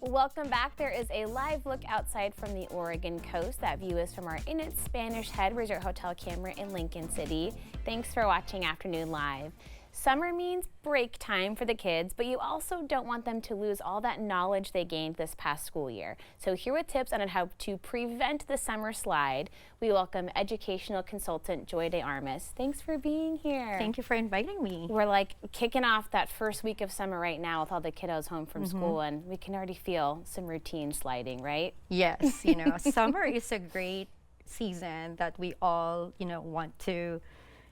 Welcome back. There is a live look outside from the Oregon coast. That view is from our Inn at Spanish Head Resort Hotel camera in Lincoln City. Thanks for watching Afternoon Live. Summer means break time for the kids, but you also don't want them to lose all that knowledge they gained this past school year. So here with tips on how to prevent the summer slide, we welcome educational consultant Joy de Armas. Thanks for being here. Thank you for inviting me. We're like kicking off that first week of summer right now with all the kiddos home from school, and we can already feel some routine sliding, right? Yes, summer is a great season that we all, want to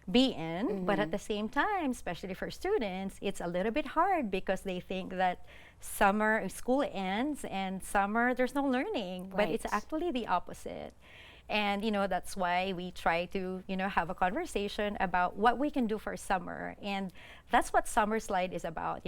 be in, but at the same time, especially for students, it's a little bit hard because they think that summer school ends and summer there's no learning, but it's actually the opposite. And that's why we try to have a conversation about what we can do for summer, and that's what Summer Slide is about.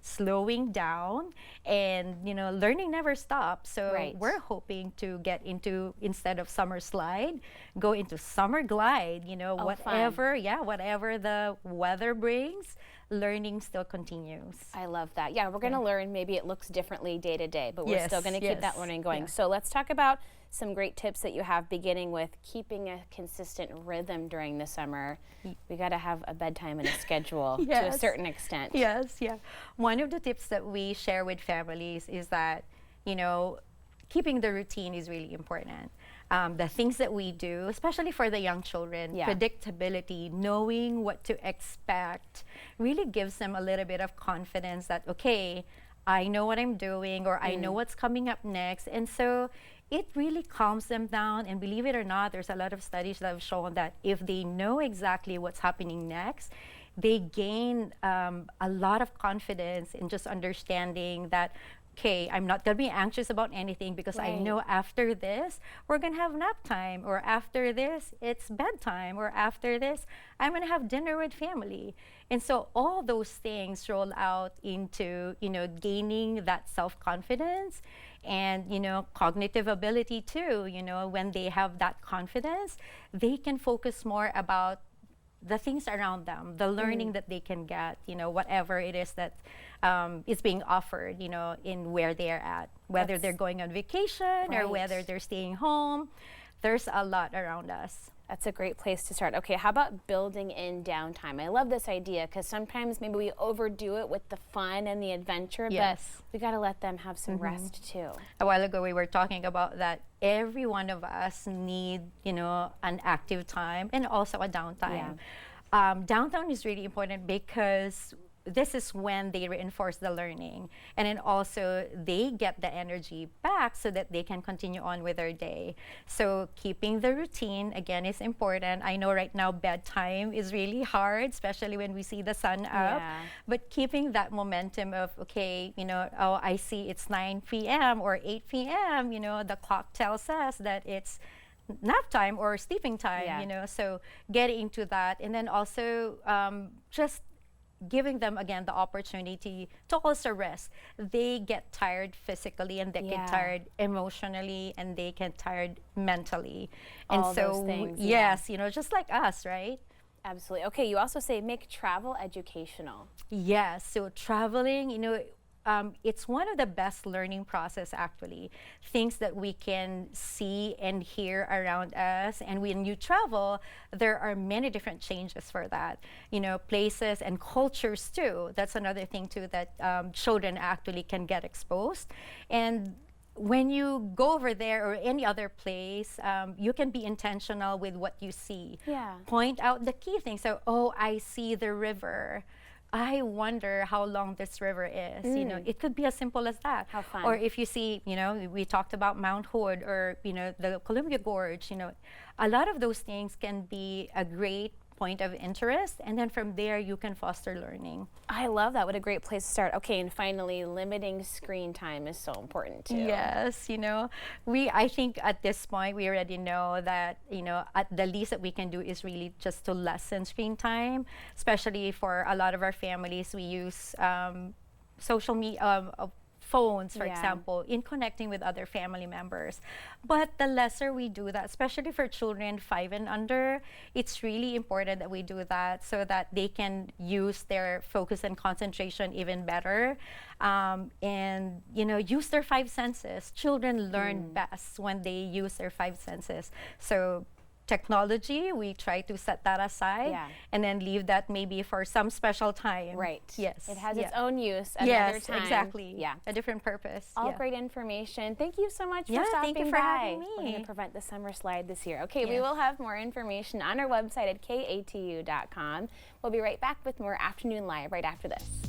Slowing down, and learning never stops. So we're hoping to get into, instead of Summer Slide, go into Summer Glide. Whatever the weather brings, learning still continues. I love that. Yeah, we're going to learn. Maybe it looks differently day to day, but we're still going to keep that learning going. So let's talk about some great tips that you have, beginning with keeping a consistent rhythm during the summer. We got to have a bedtime and a schedule to a certain extent. One of the tips that we share with families is that, keeping the routine is really important. The things that we do, especially for the young children, predictability, knowing what to expect, really gives them a little bit of confidence that, okay, I know what I'm doing, or I know what's coming up next. And so it really calms them down. And believe it or not, there's a lot of studies that have shown that if they know exactly what's happening next, they gain a lot of confidence in just understanding that, okay, I'm not going to be anxious about anything because I know after this, we're going to have nap time, or after this, it's bedtime, or after this, I'm going to have dinner with family. And so all those things roll out into, gaining that self-confidence and, cognitive ability too. When they have that confidence, they can focus more about the things around them, the learning that they can get, whatever it is that is being offered, in where they're at, whether they're going on vacation or whether they're staying home. There's a lot around us. That's a great place to start. Okay, how about building in downtime? I love this idea because sometimes maybe we overdo it with the fun and the adventure, but we got to let them have some rest too. A while ago, we were talking about that every one of us need, an active time and also a downtime. Downtime is really important because this is when they reinforce the learning, and then also they get the energy back so that they can continue on with their day. So keeping the routine, again, is important. I know right now bedtime is really hard, especially when we see the sun up, but keeping that momentum of, okay, oh, I see it's 9 p.m. or 8 p.m., the clock tells us that it's nap time or sleeping time, so getting into that. And then also just giving them, again, the opportunity to also rest. They get tired physically, and they get tired emotionally, and they get tired mentally. And all so, those things, just like us, right? Absolutely. Okay, you also say make travel educational. Yes, so traveling, it's one of the best learning process, actually. Things that we can see and hear around us. And when you travel, there are many different changes for that. Places and cultures too. That's another thing too that children actually can get exposed. And when you go over there or any other place, you can be intentional with what you see. Point out the key things. So, oh, I see the river. I wonder how long this river is. It could be as simple as that. How fun. Or if you see, we talked about Mount Hood or, the Columbia Gorge, a lot of those things can be a great point of interest, and then from there you can foster learning. I love that. What a great place to start. Okay, and finally, limiting screen time is so important too. Yes, I think at this point we already know that, at the least that we can do is really just to lessen screen time, especially for a lot of our families. We use social media, phones, for example, in connecting with other family members. But the lesser we do that, especially for children 5 and under, it's really important that we do that so that they can use their focus and concentration even better, and use their 5 senses. Children learn best when they use their 5 senses. So technology, we try to set that aside and then leave that maybe for some special time. Right. Yes. It has its own use another yes, time. Exactly. Yeah. A different purpose. All great information. Thank you so much for stopping thank you for by. having me. We're going to prevent the summer slide this year. Okay, we will have more information on our website at katu.com. We'll be right back with more Afternoon Live right after this.